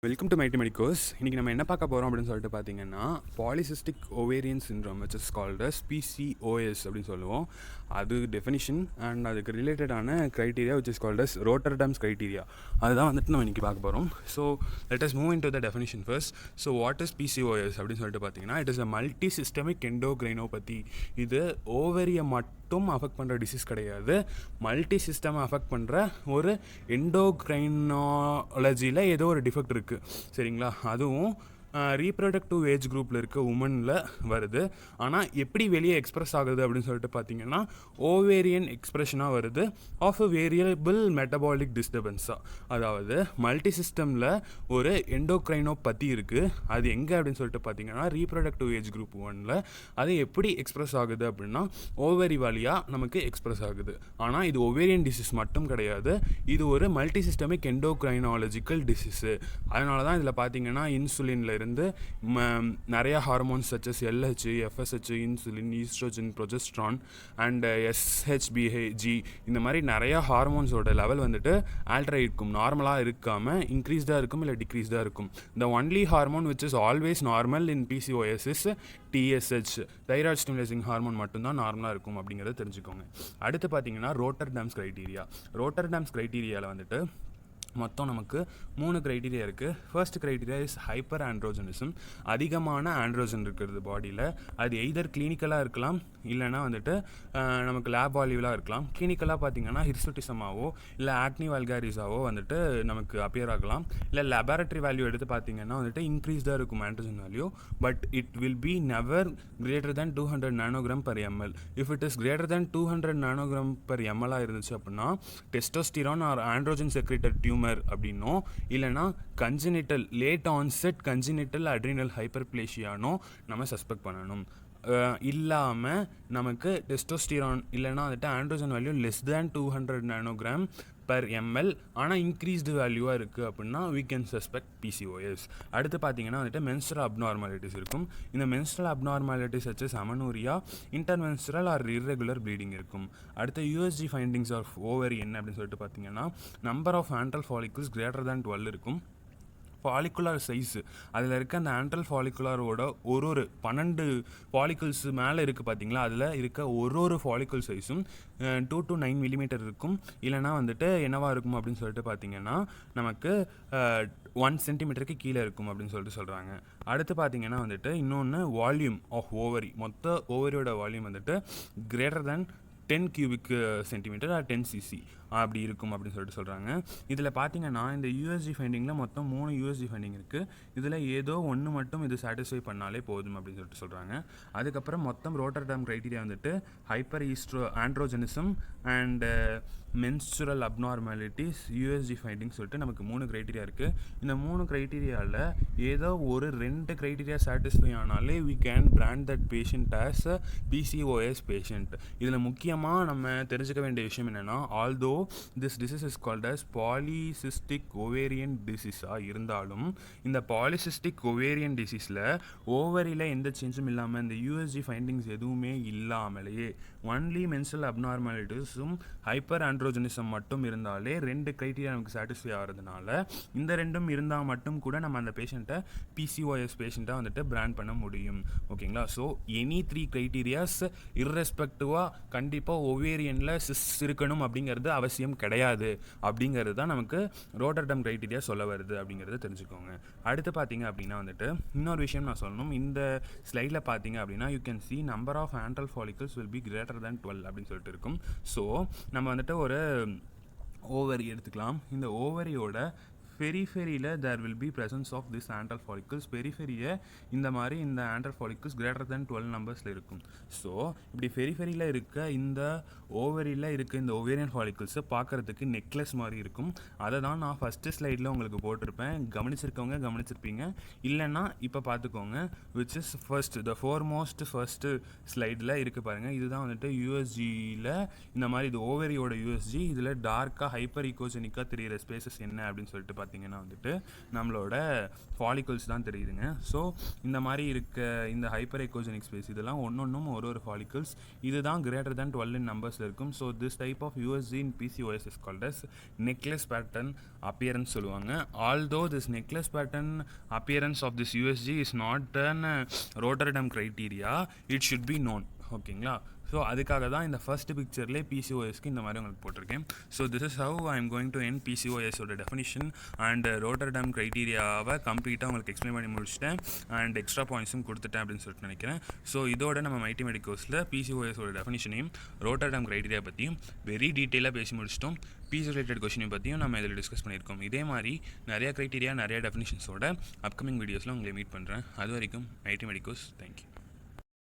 Welcome to mighty medicos. இன்றைக்கி நம்ம என்ன பார்க்க போகிறோம் அப்படின்னு சொல்லிட்டு பார்த்தீங்கன்னா, polycystic ovarian syndrome which is called as PCOS அப்படின்னு சொல்லுவோம். அது டெஃபினிஷன் அண்ட் அதுக்கு ரிலேட்டடான criteria which is called as Rotterdam's criteria. அதுதான் வந்துட்டு நம்ம இன்றைக்கி பார்க்க போகிறோம். So let us move into the definition first. So what is PCOS அப்படின்னு சொல்லிட்டு பார்த்தீங்கன்னா, it is a multi systemic endocrinopathy. இது ஓவரியை மட்டும் அஃபெக்ட் பண்ணுற டிசீஸ் கிடையாது, மல்டி சிஸ்டம் அஃபெக்ட் பண்ணுற ஒரு எண்டோக்ரைனாலஜியில் ஏதோ ஒரு டிஃபெக்ட் இருக்குது. சரிங்களா? அதுவும் ரீப்ரொடக்டிவ் ஏஜ் குரூப்பில் இருக்க உமனில் வருது. ஆனால் எப்படி வெளியே எக்ஸ்ப்ரெஸ் ஆகுது அப்படின்னு சொல்லிட்டு பார்த்தீங்கன்னா, ஓவேரியன் எக்ஸ்ப்ரெஷனாக வருது ஆஃப் அ வேரியபிள் மெட்டபாலிக் டிஸ்டர்பன்ஸாக. அதாவது மல்டி சிஸ்டமில் ஒரு எண்டோக்ரைனோபதி இருக்குது. அது எங்கே அப்படின்னு சொல்லிட்டு பார்த்தீங்கன்னா, ரீப்ரொடக்டிவ் ஏஜ் குரூப் 1ல். அது எப்படி எக்ஸ்ப்ரெஸ் ஆகுது அப்படின்னா, ஓவேரி வழியாக நமக்கு எக்ஸ்ப்ரெஸ் ஆகுது. ஆனால் இது ஓவேரியன் டிசீஸ் மட்டும் கிடையாது, இது ஒரு மல்டி சிஸ்டமிக் எண்டோக்ரைனாலஜிக்கல் டிசீஸு. அதனால தான் இதில் பார்த்தீங்கன்னா இன்சுலினில் இருந்து நிறைய hormones such as L H, F S H, insulin, oestrogen, progesterone and S H B G, இந்த மாதிரி நிறையா ஹார்மோன்ஸோட லெவல் வந்துட்டு ஆல்டர் இருக்கும். நார்மலாக இருக்காமல் இன்க்ரீஸ்டாக இருக்கும் இல்லை டிக்ரீஸ்டாக இருக்கும். The only hormone which is always normal in PCOS is TSH, thyroid stimulating hormone மட்டும்தான் நார்மலாக இருக்கும் அப்படிங்கிறத தெரிஞ்சுக்கோங்க. அடுத்து பார்த்தீங்கன்னா ரோட்டர்டாம்ஸ் க்ரைட்டீரியா. ரோட்டர்டாம்ஸ் க்ரைட்டீரியாவில் வந்துட்டு மொத்தம் நமக்கு 3 க்ரைட்டீரியா இருக்குது. First criteria is hyperandrogenism. அதிகமான ஆண்ட்ரோஜன் இருக்கிறது பாடியில். அது எய்தர் கிளினிக்கலாக இருக்கலாம், இல்லைனா வந்துட்டு நமக்கு லேப் வால்யூலாக இருக்கலாம். கிளினிக்கலாக பார்த்தீங்கன்னா ஹிர்சுட்டிசமாவோ இல்லை ஆக்னி வல்காரிஸாவோ வந்துட்டு நமக்கு அப்பியர் ஆகலாம். இல்லை லெபார்டரி வேல்யூ எடுத்து பார்த்தீங்கன்னா வந்துட்டு இன்க்ரீஸ்டாக இருக்கும் androgen value, but it will be never greater than 200 nanogram per ML. If it is greater than 200 nanogram per எம்எல்லாக இருந்துச்சு அப்படின்னா testosterone or androgen secreted tumour அப்படின்னோ, இல்லைனா congenital late onset congenital adrenal ஹைப்பர்பிளேஷியானோ நம்ம சஸ்பெக்ட் பண்ணணும். இல்லாமல் நமக்கு டெஸ்டோஸ்டிரான் இல்லைனா வந்துட்டு androgen value less than 200 nanogram per ML ஆனால் இன்க்ரீஸ்டு வேல்யூவாக இருக்குது அப்படின்னா we can suspect PCOS. அடுத்து பார்த்தீங்கன்னா வந்துட்டு menstrual abnormalities இருக்கும். இந்த menstrual abnormalities such as amenorrhea, intermenstrual or irregular bleeding இருக்கும். அடுத்து USG findings of ovary என்ன அப்படின்னு சொல்லிட்டு பார்த்தீங்கன்னா, number of antral follicles greater than 12 இருக்கும். ஃபாலிகுலர் சைஸு அதில் இருக்க அந்த ஆண்ட்ரல் ஃபாலிகுலரோட ஒரு 12 ஃபாலிகல்ஸ் மேலே இருக்குது பார்த்தீங்களா, அதில் இருக்க ஒரு ஃபாலிகுல் சைஸும் 2 to 9 மில்லிமீட்டர் இருக்கும். இல்லைனா வந்துட்டு என்னவாக இருக்கும் அப்படின்னு சொல்லிட்டு பார்த்தீங்கன்னா, நமக்கு 1 சென்டிமீட்டருக்கு கீழே இருக்கும் அப்படின்னு சொல்லிட்டு சொல்கிறாங்க. அடுத்து பார்த்தீங்கன்னா வந்துட்டு இன்னொன்று வால்யூம் ஆஃப் ஓவரி, மொத்த ஓவரியோட வால்யூம் வந்துட்டு greater than 10 cubic centimetre or 10 cc அப்படி இருக்கும் அப்படின்னு சொல்லிட்டு சொல்கிறாங்க. இதில் பார்த்தீங்கன்னா இந்த யூஎஸ்ஜி ஃபைண்டிங்கில் மொத்தம் 3 யூஎஸ்ஜி ஃபைண்டிங் இருக்குது. இதில் ஏதோ ஒன்று மட்டும் இது சாட்டிஸ்ஃபை பண்ணாலே போதும் அப்படின்னு சொல்லிட்டு சொல்கிறாங்க. அதுக்கப்புறம் மொத்தம் ரோட்டர்டாம் க்ரைட்டீரியா வந்துட்டு hyperandrogenism and menstrual abnormalities, USG finding சொல்லிட்டு நமக்கு 3 க்ரைட்டீரியா இருக்குது. இந்த 3 க்ரைட்டீரியாவில் ஏதோ ஒரு 2 க்ரைட்டீரியா சாட்டிஸ்ஃபை ஆனாலே we can brand that patient as a PCOS patient. இதில் முக்கியமாக நம்ம தெரிஞ்சுக்க வேண்டிய விஷயம் என்னென்னா, although this disease is called as polycystic ovarian disease இருந்தாலும் இந்த polycystic ovarian diseaseல ஓவரியில் எந்த சேஞ்சும் இல்லாமல் இந்த USG ஃபைண்டிங்ஸ் எதுவுமே இல்லாமலேயே ஒன்லி மென்ஸ்ட்ரல் அப்நார்மாலிட்டிஸும் ஹைப்பர் ஆண்ட்ரோஜனிசம் மட்டும் இருந்தாலே 2 க்ரைட்டீரியா நமக்கு சாட்டிஸ்ஃபை ஆகிறதுனால இந்த 2ம் இருந்தால் மட்டும் கூட நம்ம அந்த பேஷண்ட்டை PCOS பேஷண்ட்டாக வந்துட்டு பிராண்ட் பண்ண முடியும். ஓகேங்களா? ஸோ எனி 3 க்ரைட்டீரியாஸ் இர்ரெஸ்பெக்டிவாக கண்டிப்பாக ஓவேரியனில் சிஸ் இருக்கணும் அப்படிங்கிறது அவசியம் கிடையாது அப்படிங்கிறது தான் நமக்கு ரோட்டர்டாம் க்ரைட்டீரியா சொல்ல வருது அப்படிங்கிறத தெரிஞ்சுக்கோங்க. அடுத்து பார்த்தீங்க அப்படின்னா வந்துட்டு இன்னொரு விஷயம் நான் சொல்லணும். இந்த ஸ்லைடில் பார்த்தீங்க அப்படின்னா you can see number of antral follicles will be greater than 12 அப்படின்னு சொல்லிட்டு இருக்கும். ஸோ நம்ம வந்துட்டு ஒரு ஓவரி எடுத்துக்கலாம். இந்த ஓவரியோட பெரிஃபெரியில் there will be presence of this antral follicles. பெரிஃபெரியை இந்த மாதிரி இந்த ஆண்ட்ரல் ஃபாலிகல்ஸ் கிரேட்டர் தேன் 12 நம்பர்ஸில் இருக்கும். ஸோ இப்படி பெரிஃபெரியில் இருக்க இந்த ஓவரியில் இருக்க இந்த ஓவேரியன் ஃபாலிகல்ஸை பார்க்குறதுக்கு நெக்லஸ் மாதிரி இருக்கும். அதை தான் நான் ஃபஸ்ட்டு ஸ்லைடில் உங்களுக்கு போட்டிருப்பேன். கவனிச்சிருக்கவங்க கவனிச்சிருப்பீங்க, இல்லைன்னா இப்போ பார்த்துக்கோங்க. Which is the foremost first ஸ்லைடில் இருக்குது பாருங்கள். இதுதான் வந்துட்டு யூஎஸ்ஜியில் இந்த மாதிரி இது ஓவரியோட யூஎஸ்ஜி. இதில் டார்க்காக ஹைப்பர் ஈகோஜெனிக்காக தெரிகிற ஸ்பேசஸ் என்ன அப்படின்னு சொல்லிட்டு பார்த்தீங்கன்னா வந்துட்டு நம்மளோட ஃபாலிகல்ஸ் தான் தெரியுதுங்க. ஸோ இந்த மாதிரி இருக்க இந்த ஹைப்பர் எக்கோஜெனிக் ஸ்பேஸ் இதெல்லாம் ஒன்னொன்றும் ஒரு ஃபாலிகல்ஸ் இதுதான் கிரேட்டர் தேன் 12 இன் நம்பர்ஸில் இருக்கும். So this type of USG in PCOS is called as necklace pattern appearance சொல்லுவாங்க. Although this necklace pattern appearance of this USG is not an Rotterdam criteria, it should be known. ஓகேங்களா? So அதுக்காக தான் இந்த first பிக்சர்லேயே PCOSக்கு இந்த மாதிரி உங்களுக்கு போட்டிருக்கேன். So this is how I am going to என் PCOSோட டெஃபினிஷன் அண்ட் ரோட்டர்டம் க்ரைட்டீரியாவை கம்ப்ளீட்டாக உங்களுக்கு எக்ஸ்பிளைன் பண்ணி முடிச்சிட்டேன் அண்ட் எக்ஸ்ட்ரா பாயிண்ட்ஸும் கொடுத்துட்டேன் அப்படின்னு சொல்லிட்டு நினைக்கிறேன். ஸோ இதோட நம்ம மைட்டி மெடிக்கோஸில் PCOSோட டெஃபினிஷனையும் ரோட்டர்டம் க்ரைட்டீரியா பற்றியும் வெரி டீட்டெயிலாக பேசி முடிச்சிட்டோம். பீஸ் ரிலேட்டட் கொஷினை பற்றியும் நம்ம இதில் டிஸ்கஸ் பண்ணியிருக்கோம். இதே மாதிரி நிறைய க்ரைட்டீரியா நிறைய டெஃபினிஷன்ஸோட அப்கமிங் வீடியோஸில் உங்களை மீட் பண்ணுறேன். அது வரைக்கும் மைட்டி மெடிக்கோஸ். தேங்க்யூ.